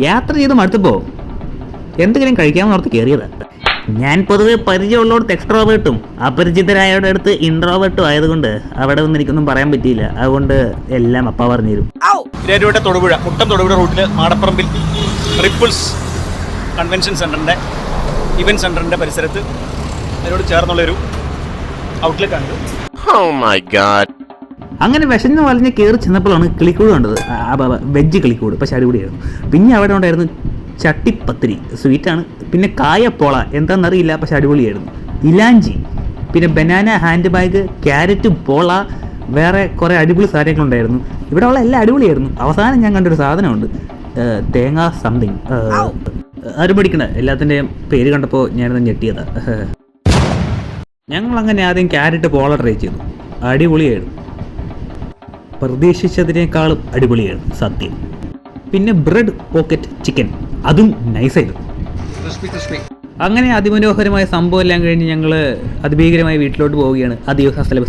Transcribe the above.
യാത്ര ചെയ്ത് മടുത്തപ്പോൾ എന്തെങ്കിലും കഴിക്കാമെന്ന് ഓർത്ത് കയറിയതാണ്. ഞാൻ പൊതുവെ പരിചയമുള്ളവർക്ക് എക്സ്ട്രോവേർട്ടും അപരിചിതരായവരുടെ അടുത്ത് ഇൻട്രോവേർട്ടും ആയതുകൊണ്ട് അവിടെ ഒന്നും എനിക്കൊന്നും പറയാൻ പറ്റിയില്ല. അതുകൊണ്ട് എല്ലാം അപ്പ പറഞ്ഞു തരും. ഇരൂരുടെ തൊടുപുഴ മുട്ടം തൊടുപുഴ റൂട്ടിൽ മാടപ്പറമ്പിൽ റിപ്പിൾസ് കൺവെൻഷൻ സെൻറ്ററിൻ്റെ ഇവൻറ്റ് സെൻറ്ററിൻ്റെ പരിസരത്ത് അതിനോട് ചേർന്നുള്ളൊരു ഔട്ട്ലെറ്റ് ആണ്. അങ്ങനെ വിശന്ന് വലിഞ്ഞ് കയറി ചെന്നപ്പോഴാണ് കിളിക്കൂട് കണ്ടത്. വെജ് കിളിക്കൂട്, പക്ഷെ അടിപൊളിയായിരുന്നു. പിന്നെ അവിടെ ഉണ്ടായിരുന്നു ചട്ടിപ്പത്തിരി, സ്വീറ്റാണ്. പിന്നെ കായപ്പോള, എന്താണെന്നറിയില്ല, പക്ഷെ അടിപൊളിയായിരുന്നു. ഇലാഞ്ചി, പിന്നെ ബനാന ഹാൻഡ് ബാഗ്, ക്യാരറ്റ് പോള, വേറെ കുറേ അടിപൊളി സാധനങ്ങളുണ്ടായിരുന്നു. ഇവിടെ ഉള്ള എല്ലാം അടിപൊളിയായിരുന്നു. അവസാനം ഞാൻ കണ്ടൊരു സാധനമുണ്ട്, തേങ്ങ സംതിങ്. ആരും പഠിക്കണ്ട, എല്ലാത്തിൻ്റെയും പേര് കണ്ടപ്പോൾ ഞാനത് ഞെട്ടിയതാണ്. ഞങ്ങളങ്ങനെ ആദ്യം ക്യാരറ്റ് പോള ട്രൈ ചെയ്തു. അടിപൊളിയായിരുന്നു, പ്രതീക്ഷിച്ചതിനേക്കാളും അടിപൊളിയായിരുന്നു സത്യം. പിന്നെ ബ്രെഡ് പോക്കറ്റ് ചിക്കൻ, അതും നൈസായിരുന്നു. അങ്ങനെ അതിമനോഹരമായ സംഭവം എല്ലാം കഴിഞ്ഞ് ഞങ്ങൾ അതിഭീകരമായി വീട്ടിലോട്ട് പോവുകയാണ്. അധികം സ്ഥലം